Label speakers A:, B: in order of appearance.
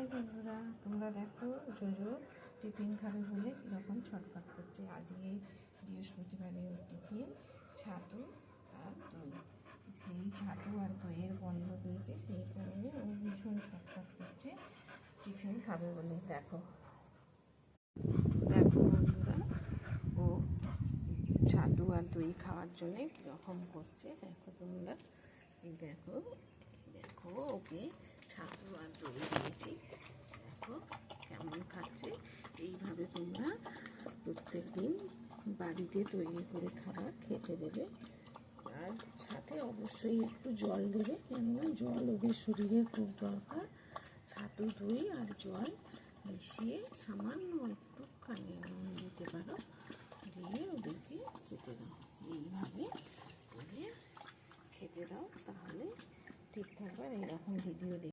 A: High বন্ধুরা, তোমরা দেখো জোজো টিফিন খাবে বলে কীরকম ছটফট করছে। আজকে বৃহস্পতিবারে ওর টিফিন ছাতু আর দই। সেই ছাতু আর দইয়ের গন্ধ পেয়েছে, সেই কারণে ও ভীষণ ছটফট করছে টিফিন খাবে বলে। দেখো দেখো বন্ধুরা, ও ছাতু আর দই খাওয়ার জন্যে কীরকম করছে দেখো তোমরা। দেখো দেখো ওকে ছাতু আর দই দিয়েছি, দেখো কেমন খাচ্ছে। এইভাবে তোমরা প্রত্যেক দিন বাড়িতে তৈরি করে খাবার খেতে দেবে, আর সাথে অবশ্যই একটু জল দেবে, কেননা জল ওদের শরীরের খুব দরকার। ছাতু দই আর জল মিশিয়ে সামান্য একটুখানি নুন দিতে পারো, দিয়ে ওদেরকে খেতে দাও। এইভাবে ওদের খেতে দাও, তাহলে ঠিক থাকবে। আর এইরকম ভিডিও